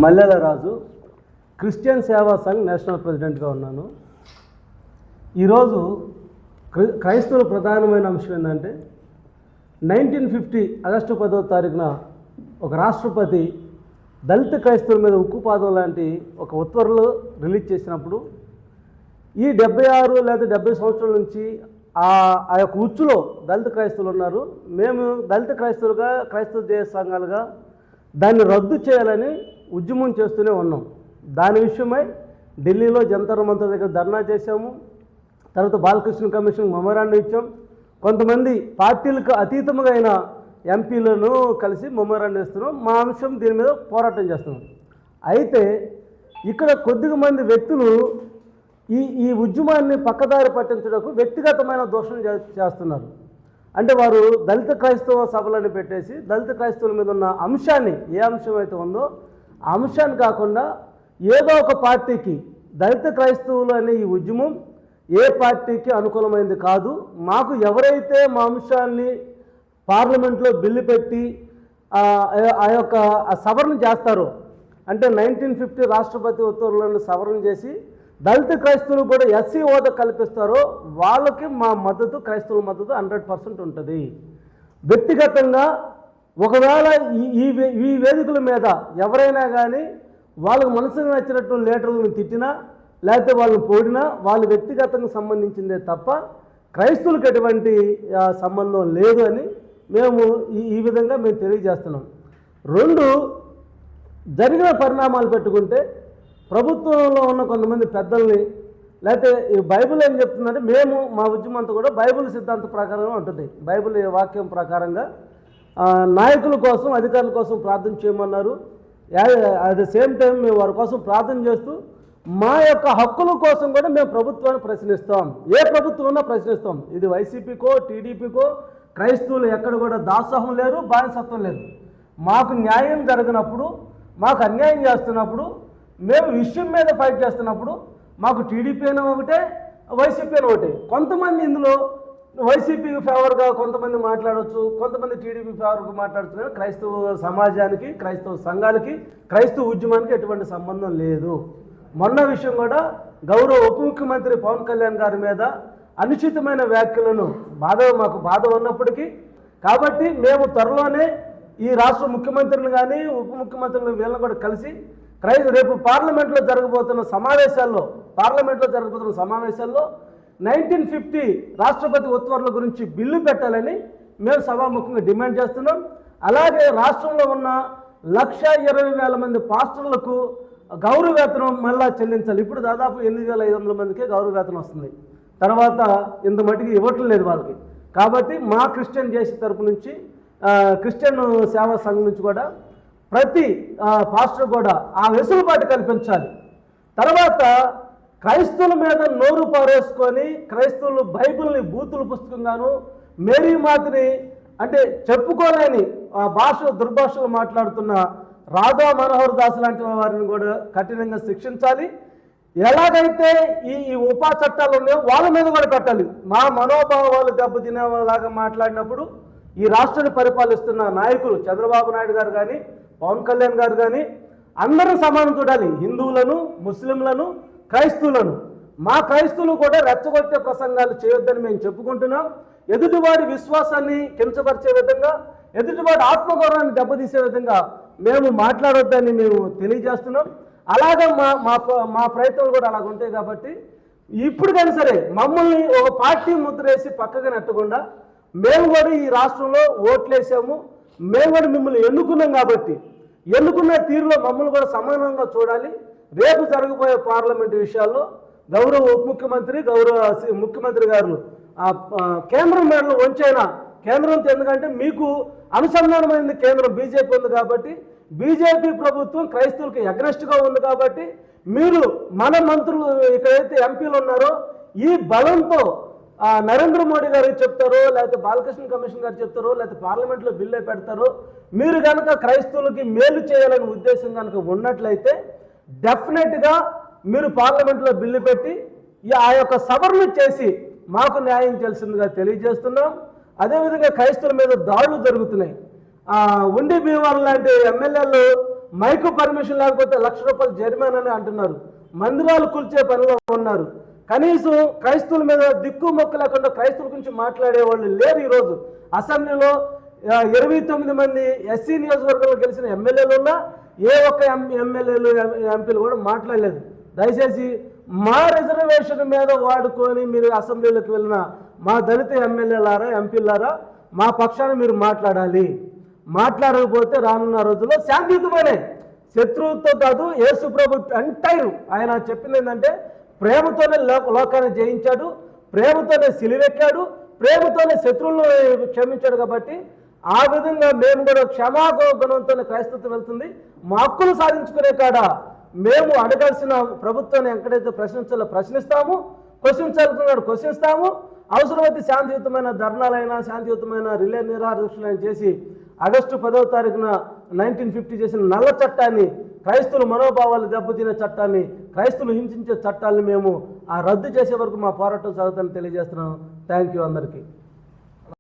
మల్లెల రాజు, Christian సేవా Sangh national ప్రెసిడెంట్గా ఉన్నాను. ఈరోజు క్రైస్తవుల ప్రధానమైన అంశం ఏంటంటే 1950 ఆగస్టు 10వ తారీఖున ఒక రాష్ట్రపతి దళిత క్రైస్తవుల మీద ఉక్కుపాదం లాంటి ఒక ఉత్తర్వులు రిలీజ్ చేసినప్పుడు ఈ 76 లేదా 70 సంవత్సరాల నుంచి ఆ యొక్క ఉచ్చులో దళిత క్రైస్తవులు ఉన్నారు. మేము దళిత క్రైస్తవులుగా, క్రైస్తవ దేశ సంఘాలుగా దాన్ని రద్దు చేయాలని ఉద్యమం చేస్తూనే ఉన్నాం. దాని విషయమై ఢిల్లీలో జంతర్ మంతర్ దగ్గర ధర్నా చేశాము. తర్వాత బాలకృష్ణ కమిషన్ మెమోరాండం ఇచ్చాం. కొంతమంది పార్టీలకు అతీతంగా అయిన ఎంపీలను కలిసి మెమోరాండం ఇస్తున్నాం. మా అంశం దీని మీద పోరాటం చేస్తున్నాం. అయితే ఇక్కడ కొద్దిగా మంది వ్యక్తులు ఈ ఉద్యమాన్ని పక్కదారి పట్టించడానికి వ్యక్తిగతమైన దోషం చేస్తున్నారు. అంటే వారు దళిత క్రైస్తవ సభలను పెట్టేసి దళిత క్రైస్తవుల మీద ఉన్న అంశాన్ని, ఏ అంశం అయితే ఉందో ఆ అంశాన్ని కాకుండా ఏదో ఒక పార్టీకి, దళిత క్రైస్తవులు అనే ఈ ఉద్యమం ఏ పార్టీకి అనుకూలమైంది కాదు. మాకు ఎవరైతే మా అంశాన్ని పార్లమెంట్లో బిల్లు పెట్టి ఆ యొక్క సవరణ చేస్తారో, అంటే 1950 రాష్ట్రపతి ఉత్తర్వులను సవరణ చేసి దళిత క్రైస్తవులు కూడా ఎస్సీ హోదా కల్పిస్తారో వాళ్ళకి మా మద్దతు, క్రైస్తవుల మద్దతు 100% ఉంటుంది. వ్యక్తిగతంగా ఒకవేళ ఈ వేదికల మీద ఎవరైనా కానీ వాళ్ళకు మనసుకు నచ్చినట్టు లీడర్లను తిట్టినా లేకపోతే వాళ్ళని పోడినా వాళ్ళు వ్యక్తిగతంగా సంబంధించిందే తప్ప క్రైస్తవులకు ఎటువంటి సంబంధం లేదు అని మేము ఈ విధంగా మేము తెలియజేస్తున్నాం. రెండు, జరిగిన పరిణామాలు పెట్టుకుంటే ప్రభుత్వంలో ఉన్న కొంతమంది పెద్దల్ని, లేకపోతే ఈ బైబిల్ ఏం చెప్తుందంటే, మేము మా ఉద్యమం అంతా కూడా బైబిల్ సిద్ధాంత ప్రకారంగా ఉంటుంది. బైబిల్ వాక్యం ప్రకారంగా నాయకుల కోసం, అధికారుల కోసం ప్రార్థన చేయమన్నారు. అట్ ద సేమ్ టైం మేము వారి కోసం ప్రార్థన చేస్తూ మా యొక్క హక్కుల కోసం కూడా మేము ప్రభుత్వాన్ని ప్రశ్నిస్తాం. ఏ ప్రభుత్వం ఉన్నా ప్రశ్నిస్తాం. ఇది వైసీపీకో, టీడీపీకో, క్రైస్తవులు ఎక్కడ కూడా దాసోహం లేరు, బానిసత్వం లేదు. మాకు న్యాయం జరగనప్పుడు, మాకు అన్యాయం చేస్తున్నప్పుడు, మేము విషయం మీద ఫైట్ చేస్తున్నప్పుడు మాకు టీడీపీ అయినా ఒకటే, వైసీపీ అయినా ఒకటే. కొంతమంది ఇందులో వైసీపీ ఫేవర్గా కొంతమంది మాట్లాడవచ్చు, కొంతమంది టీడీపీ ఫేవర్గా మాట్లాడుతున్నారు. క్రైస్తవ సమాజానికి, క్రైస్తవ సంఘాలకి, క్రైస్తవ ఉద్యమానికి ఎటువంటి సంబంధం లేదు. మొన్న విషయం కూడా గౌరవ ఉప ముఖ్యమంత్రి పవన్ కళ్యాణ్ గారి మీద అనుచితమైన వ్యాఖ్యలను మాకు బాధ ఉన్నప్పటికీ, కాబట్టి మేము త్వరలోనే ఈ రాష్ట్ర ముఖ్యమంత్రులు కానీ ఉప ముఖ్యమంత్రులు వీళ్ళని కూడా కలిసి రేపు పార్లమెంట్లో జరగబోతున్న సమావేశాల్లో 1950 రాష్ట్రపతి ఉత్తర్వుల గురించి బిల్లు పెట్టాలని మేము సభాముఖంగా డిమాండ్ చేస్తున్నాం. అలాగే రాష్ట్రంలో ఉన్న 1,20,000 మంది పాస్టర్లకు గౌరవ వేతనం మళ్ళా చెల్లించాలి. ఇప్పుడు దాదాపు 8,500 మందికే గౌరవ వేతనం వస్తుంది. తర్వాత ఇంత మటుకు ఇవ్వటం లేదు వాళ్ళకి. కాబట్టి మా క్రిస్టియన్ జేసీ తరపు నుంచి, క్రిస్టియన్ సేవా సంఘం నుంచి కూడా ప్రతి పాస్టర్ కూడా ఆ వెసులుబాటు కల్పించాలి. తర్వాత క్రైస్తవుల మీద నోరు పారేసుకొని క్రైస్తవులు బైబిల్ని బూతుల పుస్తకంగాను, మేరీ మాతని అంటే చెప్పుకోలేని దుర్భాషలు మాట్లాడుతున్న రాధా మనోహర్ దాస్ లాంటి వారిని కూడా కఠినంగా శిక్షించాలి. ఎలాగైతే ఈ ఉపా చట్టాలు ఉన్నాయో వాళ్ళ మీద కూడా పెట్టాలి. మా మనోభావాలు దెబ్బతినేలాగా మాట్లాడినప్పుడు ఈ రాష్ట్రాన్ని పరిపాలిస్తున్న నాయకులు చంద్రబాబు నాయుడు గారు కానీ, పవన్ కళ్యాణ్ గారు కానీ అందరూ సమానం చూడాలి. హిందువులను, ముస్లింలను, క్రైస్తవులను. మా క్రైస్తవులు కూడా రెచ్చగొట్టే ప్రసంగాలు చేయొద్దని మేము చెప్పుకుంటున్నాం. ఎదుటివాడి విశ్వాసాన్ని కించపరిచే విధంగా, ఎదుటివాడి ఆత్మగౌరవాన్ని దెబ్బతీసే విధంగా మేము మాట్లాడొద్దని మేము తెలియజేస్తున్నాం. అలాగే మా ప్రయత్నాలు కూడా అలాగ ఉంటాయి. కాబట్టి ఇప్పుడు కానీ సరే మమ్మల్ని ఒక పార్టీ ముద్రేసి పక్కగా నెట్టకుండా, మేము కూడా ఈ రాష్ట్రంలో ఓట్లేసాము, మేము కూడా మిమ్మల్ని ఎన్నుకున్నాం. కాబట్టి ఎన్నుకున్న తీరులో మమ్మల్ని కూడా సమానంగా చూడాలి. రేపు జరగబోయే పార్లమెంటు విషయాల్లో గౌరవ ఉప ముఖ్యమంత్రి, గౌరవ ముఖ్యమంత్రి గారు కేంద్రం మేడలు వంచైనా కేంద్రంతో, ఎందుకంటే మీకు అనుసంధానమైంది కేంద్రం బీజేపీ ఉంది. కాబట్టి బీజేపీ ప్రభుత్వం క్రైస్తవులకు అగ్నెస్ట్గా ఉంది. కాబట్టి మీరు మన మంత్రులు ఇక్కడైతే ఎంపీలు ఉన్నారో ఈ బలంతో నరేంద్ర మోడీ గారు చెప్తారో, లేకపోతే బాలకృష్ణ కమిషన్ గారు చెప్తారో, లేకపోతే పార్లమెంట్లో బిల్లు పెడతారో, మీరు కనుక క్రైస్తవులకి మేలు చేయాలనే ఉద్దేశం కనుక ఉన్నట్లయితే డెఫినెట్గా మీరు పార్లమెంట్లో బిల్లు పెట్టి ఆ యొక్క సవరణ చేసి మాకు న్యాయం చేయాల్సిందిగా తెలియజేస్తున్నాం. అదేవిధంగా క్రైస్తవుల మీద దాడులు జరుగుతున్నాయి. ఉండి భీమవరం లాంటి ఎమ్మెల్యేలు మైకు పర్మిషన్ లేకపోతే ₹1,00,000 జరిమానాని అంటున్నారు. మందిరాలు కూల్చే పనిలో ఉన్నారు. కనీసం క్రైస్తవుల మీద దిక్కు మొక్కు లేకుండా క్రైస్తవుల గురించి మాట్లాడే వాళ్ళు లేరు. ఈరోజు అసెంబ్లీలో 29 మంది ఎస్సీ నియోజకవర్గంలో గెలిచిన ఎమ్మెల్యేలు ఉన్నా ఏ ఒక్క ఎమ్మెల్యేలు ఎంపీలు కూడా మాట్లాడలేదు. దయచేసి మా రిజర్వేషన్ మీద వాడుకొని మీరు అసెంబ్లీలోకి వెళ్ళిన మా దళిత ఎమ్మెల్యేలారా ఎంపీలారా మా పక్షాన మీరు మాట్లాడాలి. మాట్లాడకపోతే రానున్న రోజుల్లో శాంతియుతమైన శత్రువుతో కాదు, యేసు ప్రభు ఎంటైర్ ఆయన చెప్పింది ఏంటంటే ప్రేమతోనే లోకాన్ని జయించాడు, ప్రేమతోనే సిలివెక్కాడు, ప్రేమతోనే శత్రువులను క్షమించాడు. కాబట్టి ఆ విధంగా మేము కూడా క్షమాగుణంతోనే క్రైస్తవం వెళ్తుంది. మా హక్కులు సాధించుకునే కాడ మేము అడగాల్సిన ప్రభుత్వాన్ని ఎక్కడైతే ప్రశ్నించాలో ప్రశ్నిస్తాము, క్వశ్చన్ క్వశ్చనిస్తాము. అవసరమైతే శాంతియుతమైన ధర్నాలైనా శాంతియుతమైన రిలే నిరాదీక్షలైనా చేసి ఆగస్టు 10వ తారీఖున 1950 చేసిన నల్ల చట్టాన్ని, క్రైస్తవుల మనోభావాలు దెబ్బతినే చట్టాన్ని, క్రైస్తవులు హింసించే చట్టాలను మేము రద్దు చేసే వరకు మా పోరాటం సాగుతుందని తెలియజేస్తున్నాను. థ్యాంక్ యూ అందరికీ.